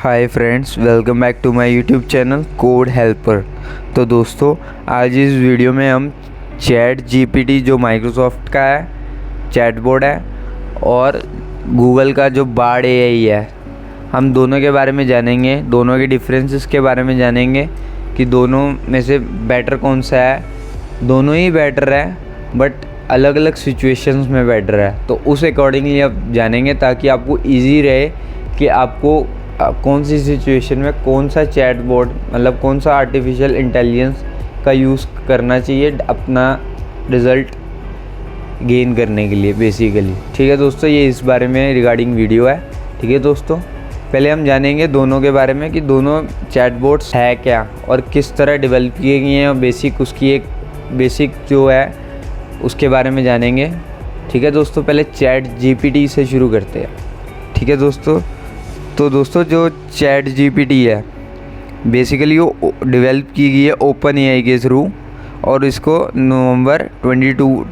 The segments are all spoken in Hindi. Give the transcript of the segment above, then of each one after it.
Hi friends, welcome back to my YouTube channel code helper. तो दोस्तों, आज इस वीडियो में हम चैट जीपीटी जो माइक्रोसॉफ्ट का है चैटबॉट है और गूगल का जो बार्ड एआई है, हम दोनों के बारे में जानेंगे, दोनों के डिफरेंसेस के बारे में जानेंगे कि दोनों में से बेटर कौन सा है। दोनों ही बेटर है बट अलग अलग सिचुएशंस में बेटर है, तो उस अकॉर्डिंगली आप जानेंगे ताकि आपको ईजी रहे कि आपको कौन सी सिचुएशन में कौन सा चैटबॉट मतलब कौन सा आर्टिफिशियल इंटेलिजेंस का यूज़ करना चाहिए अपना रिज़ल्ट गेन करने के लिए बेसिकली। ठीक है दोस्तों, ये इस बारे में रिगार्डिंग वीडियो है। ठीक है दोस्तों, पहले हम जानेंगे दोनों के बारे में कि दोनों चैटबॉट्स है क्या और किस तरह डेवलप किए गए हैं और उसकी एक बेसिक जो है उसके बारे में जानेंगे। ठीक है दोस्तों, पहले चैट जीपीटी से शुरू करते हैं। ठीक है दोस्तों, तो दोस्तों जो चैट जीपीटी है बेसिकली वो डेवलप की गई है ओपन एआई के थ्रू और इसको नवंबर 22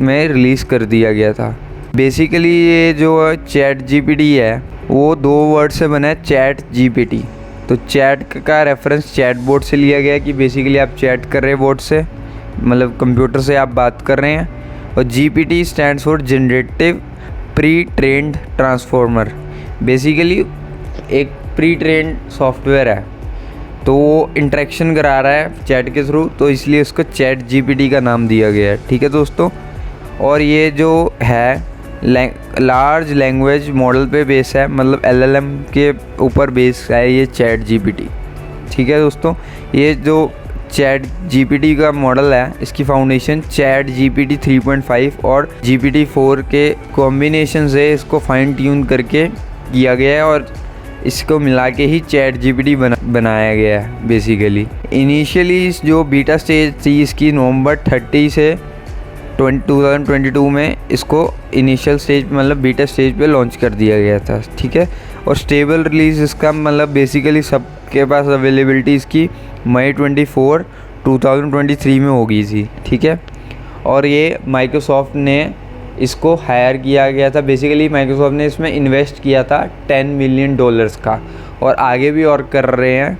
में रिलीज़ कर दिया गया था। बेसिकली ये जो चैट जीपीटी है वो दो वर्ड से बना है, चैट जीपीटी। तो चैट का रेफरेंस चैटबॉट से लिया गया कि बेसिकली आप चैट कर रहे हैं बोट से, मतलब कंप्यूटर से आप बात कर रहे हैं। और GPT stands for generative pre trend transformer. Basically एक प्री ट्रेंड सॉफ्टवेयर है, तो वो इंटरेक्शन करा रहा है चैट के थ्रू, तो इसलिए उसको चैट जीपीटी का नाम दिया गया है। ठीक है दोस्तों, और ये जो है लार्ज लैंग्वेज मॉडल पे बेस है, मतलब एलएलएम के ऊपर बेस है ये चैट जीपीटी। ठीक है दोस्तों, ये जो चैट जीपीटी का मॉडल है इसकी फाउंडेशन चैट जीपीटी 3.5 और जीपीटी 4 के कॉम्बिनेशन से इसको फाइन ट्यून करके किया गया है और इसको मिला के ही चैट जीपीटी बनाया गया है बेसिकली। इनिशियली जो बीटा स्टेज थी इसकी नवंबर 30 से 2022 में इसको इनिशियल स्टेज मतलब बीटा स्टेज पे लॉन्च कर दिया गया था। ठीक है, और स्टेबल रिलीज़ इसका मतलब बेसिकली सबके पास अवेलेबिलिटी इसकी मई 24, 2023 में हो गई थी। ठीक है, और ये माइक्रोसॉफ्ट ने इसको हायर किया गया था। बेसिकली माइक्रोसॉफ्ट ने इसमें इन्वेस्ट किया था $10 मिलियन का और आगे भी और कर रहे हैं।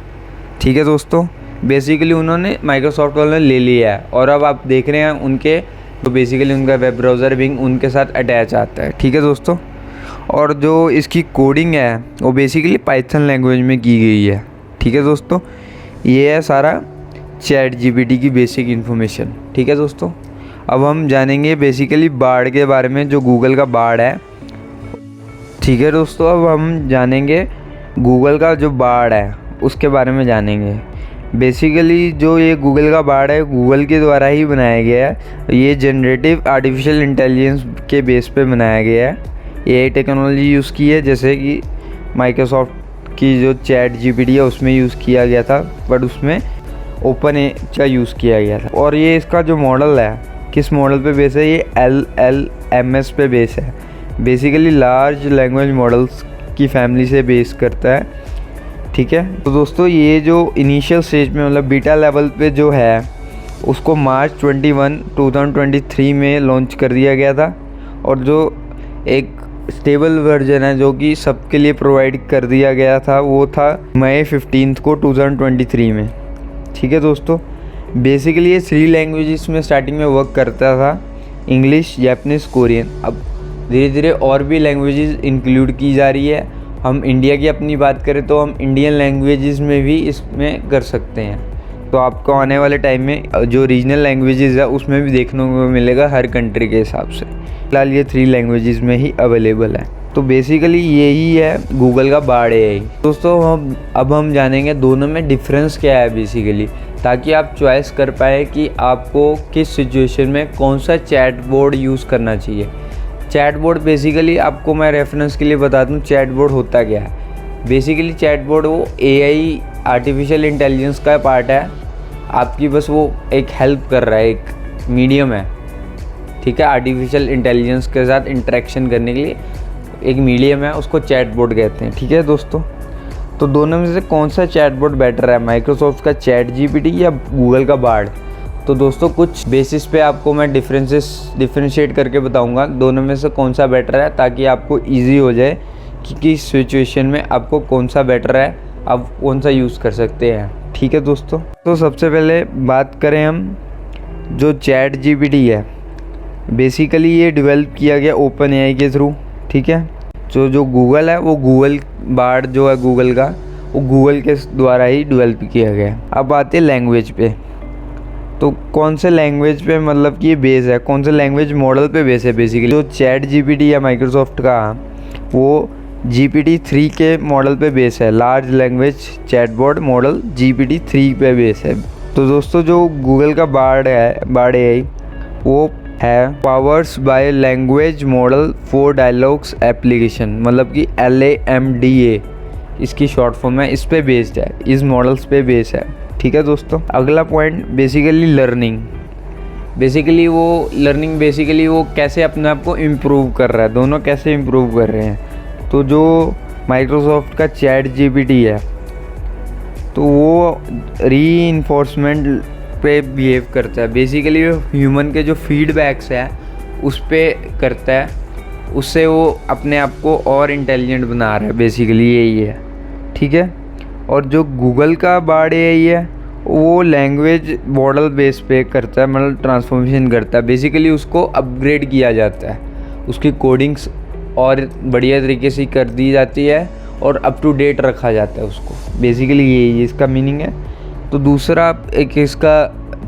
ठीक है दोस्तों, बेसिकली उन्होंने माइक्रोसॉफ्ट वालों ने ले लिया है और अब आप देख रहे हैं उनके तो बेसिकली उनका वेब ब्राउज़र भी उनके साथ अटैच आता है। ठीक है दोस्तों, और जो इसकी कोडिंग है वो बेसिकली पाइथन लैंग्वेज में की गई है। ठीक है दोस्तों, ये है सारा चैट जीपीटी की बेसिक इन्फॉर्मेशन। ठीक है दोस्तों, अब हम जानेंगे बेसिकली बार्ड के बारे में, जो गूगल का बार्ड है। ठीक है दोस्तों, अब हम जानेंगे गूगल का जो बार्ड है उसके बारे में जानेंगे। बेसिकली जो ये गूगल का बार्ड है गूगल के द्वारा ही बनाया गया है। ये जनरेटिव आर्टिफिशियल इंटेलिजेंस के बेस पे बनाया गया है। एआई टेक्नोलॉजी यूज़ की है, जैसे कि माइक्रोसॉफ्ट की जो चैट जीपीटी है उसमें यूज़ किया गया था, बट उसमें ओपन एआई का यूज़ किया गया था। और ये इसका जो मॉडल है किस मॉडल पे बेस है, ये LLMS पे बेस है। बेसिकली लार्ज लैंग्वेज मॉडल्स की फैमिली से बेस करता है। ठीक है, तो दोस्तों ये जो इनिशियल स्टेज में मतलब बीटा लेवल पे जो है उसको मार्च 21, 2023 में लॉन्च कर दिया गया था और जो एक स्टेबल वर्जन है जो कि सबके लिए प्रोवाइड कर दिया गया था वो था मई 15 को 2023 में। ठीक है दोस्तों, बेसिकली ये 3 लैंग्वेजेस में स्टार्टिंग में वर्क करता था, इंग्लिश, जापानीज़, कोरियन। अब धीरे धीरे और भी लैंग्वेजेस इंक्लूड की जा रही है। हम इंडिया की अपनी बात करें तो हम इंडियन लैंग्वेजेस में भी इसमें कर सकते हैं। तो आपको आने वाले टाइम में जो रीजनल लैंग्वेजेस है उसमें भी देखने को मिलेगा हर कंट्री के हिसाब से। फिलहाल ये 3 लैंग्वेजेस में ही अवेलेबल है। तो बेसिकली यही है गूगल का बार्ड एआई। दोस्तों अब हम जानेंगे दोनों में डिफरेंस क्या है बेसिकली, ताकि आप चॉइस कर पाए कि आपको किस सिचुएशन में कौन सा चैटबॉट यूज़ करना चाहिए। चैटबॉट बेसिकली आपको मैं रेफरेंस के लिए बता दूं चैटबॉट होता क्या है। बेसिकली चैटबॉट वो एआई आर्टिफिशियल इंटेलिजेंस का पार्ट है, आपकी बस वो एक हेल्प कर रहा है, एक मीडियम है। ठीक है, आर्टिफिशियल इंटेलिजेंस के साथ इंटरेक्शन करने के लिए एक मीडियम है, उसको चैटबॉट कहते हैं। ठीक है दोस्तों, तो दोनों में से कौन सा चैटबॉट बेटर है, माइक्रोसॉफ्ट का चैट जीपीटी या गूगल का बार्ड? तो दोस्तों कुछ बेसिस पे आपको मैं डिफरेंशिएट करके बताऊंगा दोनों में से कौन सा बेटर है, ताकि आपको इजी हो जाए कि किस सिचुएशन में आपको कौन सा बेटर है, आप कौन सा यूज़ कर सकते हैं। ठीक है दोस्तों, तो सबसे पहले बात करें हम जो चैट जीपीटी है, बेसिकली ये डेवलप किया गया ओपन एआई के थ्रू। ठीक है, जो गूगल है वो गूगल बार्ड जो है गूगल का, वो गूगल के द्वारा ही डेवलप किया गया। अब आते हैं लैंग्वेज पे, तो कौन से लैंग्वेज पे मतलब कि ये बेस है, कौन से लैंग्वेज मॉडल पे बेस है। बेसिकली जो चैट जीपीटी है माइक्रोसॉफ्ट का, वो GPT-3 के मॉडल पे बेस है। Large language chatbot model GPT-3 पे बेस है। तो दोस्तों जो गूगल का बार्ड एआई वो है powers by language model for dialogues application, मतलब कि LAMDA इसकी शॉर्ट फॉर्म है। इस पे बेस्ड है, इस मॉडल्स पे बेस है। ठीक है दोस्तों, अगला पॉइंट बेसिकली लर्निंग। बेसिकली वो कैसे अपने आप को इम्प्रूव कर रहा है, दोनों कैसे इम्प्रूव कर रहे हैं। तो जो माइक्रोसॉफ्ट का चैट जीपीटी है तो वो रीइंफोर्समेंट पे बिहेव करता है। बेसिकली वो ह्यूमन के जो फीडबैक्स है उस पे करता है, उससे वो अपने आप को और इंटेलिजेंट बना रहा है। बेसिकली यही है। ठीक है, और जो गूगल का बार्ड एआई है वो लैंग्वेज मॉडल बेस पे करता है, मतलब ट्रांसफॉर्मेशन करता है। बेसिकली उसको अपग्रेड किया जाता है, उसकी कोडिंग्स और बढ़िया तरीके से कर दी जाती है और अप टू डेट रखा जाता है उसको। बेसिकली यही इसका मीनिंग है। तो दूसरा एक इसका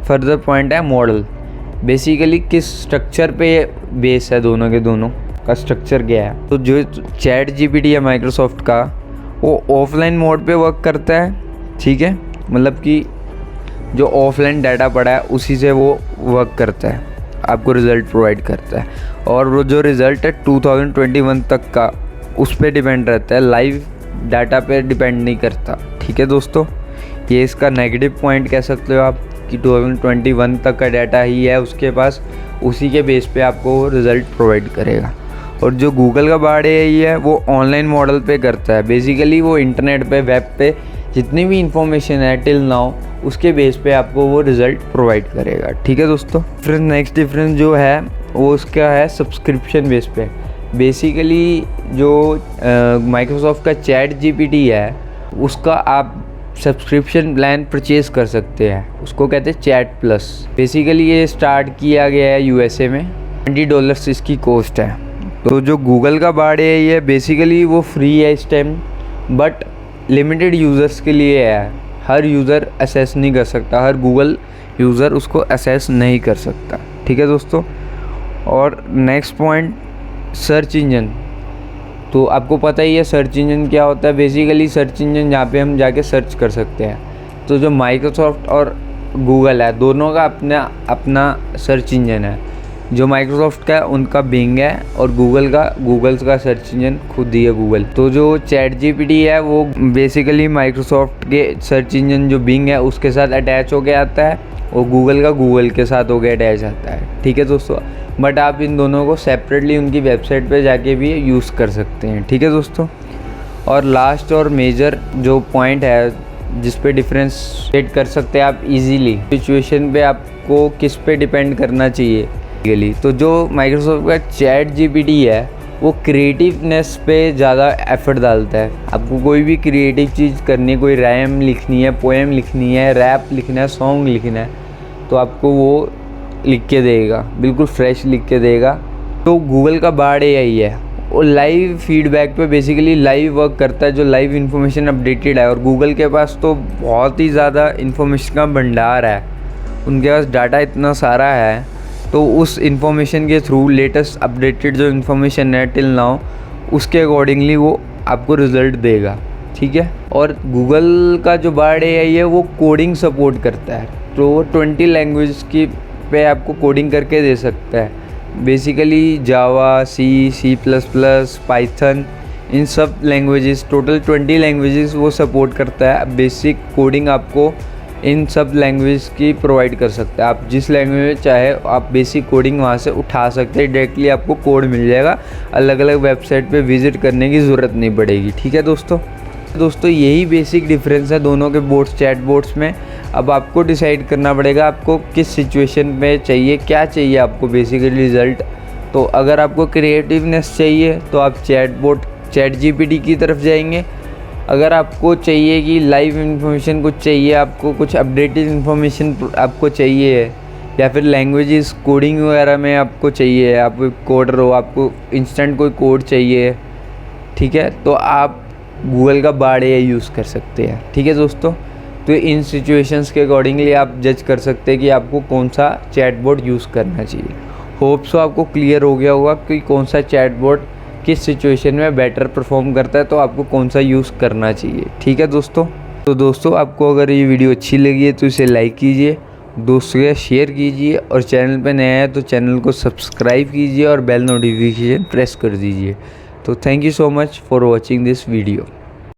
फर्दर पॉइंट है मॉडल। बेसिकली किस स्ट्रक्चर पे बेस है, दोनों के दोनों का स्ट्रक्चर क्या है। तो जो चैट जीपीटी है माइक्रोसॉफ्ट का, वो ऑफलाइन मोड पे वर्क करता है। ठीक है, मतलब कि जो ऑफलाइन डाटा पड़ा है उसी से वो वर्क करता है, आपको रिज़ल्ट प्रोवाइड करता है। और वो जो रिज़ल्ट है 2021 तक का, उस पर डिपेंड रहता है, लाइव डाटा पे डिपेंड नहीं करता। ठीक है दोस्तों, ये इसका नेगेटिव पॉइंट कह सकते हो आप कि 2021 तक का डाटा ही है उसके पास, उसी के बेस पे आपको रिज़ल्ट प्रोवाइड करेगा। और जो गूगल का बार्ड एआई है वो ऑनलाइन मॉडल पे करता है। बेसिकली वो इंटरनेट पे, वेब पे जितनी भी इंफॉर्मेशन है टिल नाउ, उसके बेस पे आपको वो रिज़ल्ट प्रोवाइड करेगा। ठीक है दोस्तों, फिर नेक्स्ट डिफरेंस जो है वो उसका है सब्सक्रिप्शन बेस पे। बेसिकली जो माइक्रोसॉफ्ट का चैट जीपीटी है उसका आप सब्सक्रिप्शन प्लान परचेज़ कर सकते हैं, उसको कहते हैं चैट प्लस। बेसिकली ये स्टार्ट किया गया है USA में, $20 इसकी कॉस्ट है। तो जो गूगल का बार्ड एआई है बेसिकली वो फ्री है इस टाइम, बट लिमिटेड यूज़र्स के लिए है। हर यूज़र असेस नहीं कर सकता, हर गूगल यूज़र उसको असेस नहीं कर सकता। ठीक है दोस्तों, और नेक्स्ट पॉइंट सर्च इंजन। तो आपको पता ही है सर्च इंजन क्या होता है। बेसिकली सर्च इंजन जहाँ पे हम जाके सर्च कर सकते हैं। तो जो माइक्रोसॉफ्ट और गूगल है दोनों का अपना सर्च इंजन है। जो माइक्रोसॉफ्ट का है उनका बिंग है, और गूगल्स का सर्च इंजन खुद ही है गूगल। तो जो चैट जीपीटी है वो बेसिकली माइक्रोसॉफ्ट के सर्च इंजन जो बिंग है उसके साथ अटैच होके आता है, और गूगल के साथ होके अटैच आता है। ठीक है दोस्तों, बट आप इन दोनों को सेपरेटली उनकी वेबसाइट पे जाके भी यूज़ कर सकते हैं। ठीक है दोस्तों, और लास्ट और मेजर जो पॉइंट है जिस पे डिफरेंशिएट कर सकते हैं आप इजीली, सिचुएशन पे आपको किस पे डिपेंड करना चाहिए। तो जो माइक्रोसॉफ्ट का चैट जीपीटी है वो क्रिएटिवनेस पे ज़्यादा एफर्ट डालता है। आपको कोई भी क्रिएटिव चीज़ करनी है, कोई राइम लिखनी है, पोएम लिखनी है, रैप लिखना है, सॉन्ग लिखना है, तो आपको वो लिख के देगा, बिल्कुल फ्रेश लिख के देगा। तो गूगल का बार्ड एआई है वो लाइव फीडबैक पे बेसिकली लाइव वर्क करता है, जो लाइव इन्फॉर्मेशन अपडेटेड है। और गूगल के पास तो बहुत ही ज़्यादा इन्फॉर्मेशन का भंडार है, उनके पास डाटा इतना सारा है, तो उस इन्फॉर्मेशन के थ्रू लेटेस्ट अपडेटेड जो इन्फॉर्मेशन है टिल नाउ, उसके अकॉर्डिंगली वो आपको रिज़ल्ट देगा। ठीक है, और गूगल का जो बार्ड एआई है वो कोडिंग सपोर्ट करता है, तो वो 20 लैंग्वेज की पे आपको कोडिंग करके दे सकता है। बेसिकली जावा, C++, पाइथन, इन सब लैंग्वेजेस, टोटल 20 लैंग्वेजेस वो सपोर्ट करता है। बेसिक कोडिंग आपको इन सब लैंग्वेज की प्रोवाइड कर सकता है। आप जिस लैंग्वेज में चाहे आप बेसिक कोडिंग वहाँ से उठा सकते हैं, डायरेक्टली आपको कोड मिल जाएगा, अलग अलग वेबसाइट पे विज़िट करने की ज़रूरत नहीं पड़ेगी। ठीक है दोस्तों यही बेसिक डिफरेंस है दोनों के बोट्स, चैट बोट्स में। अब आपको डिसाइड करना पड़ेगा आपको किस सिचुएशन में चाहिए, क्या चाहिए आपको बेसिकली रिज़ल्ट। तो अगर आपको क्रिएटिवनेस चाहिए तो आप चैट बोट चैट जीपीटी की तरफ जाएंगे। अगर आपको चाहिए कि लाइव इन्फॉर्मेशन कुछ चाहिए, आपको कुछ अपडेटेड इन्फॉर्मेशन आपको चाहिए है, या फिर लैंग्वेजेस कोडिंग वगैरह में आपको चाहिए, आप कोडर हो, आपको इंस्टेंट कोई कोड चाहिए, ठीक है, तो आप गूगल का बार्ड एआई यूज़ कर सकते हैं। ठीक है दोस्तों, तो इन सिचुएशंस के अकॉर्डिंगली आप जज कर सकते हैं कि आपको कौन सा चैटबॉट यूज़ करना चाहिए। होप सो आपको क्लियर हो गया होगा कि कौन सा चैटबॉट किस सिचुएशन में बेटर परफॉर्म करता है, तो आपको कौन सा यूज़ करना चाहिए। ठीक है दोस्तों, तो दोस्तों आपको अगर ये वीडियो अच्छी लगी है तो इसे लाइक कीजिए, दोस्तों के शेयर कीजिए, और चैनल पर नया है तो चैनल को सब्सक्राइब कीजिए और बेल नोटिफिकेशन प्रेस कर दीजिए। तो thank you so much for watching this video.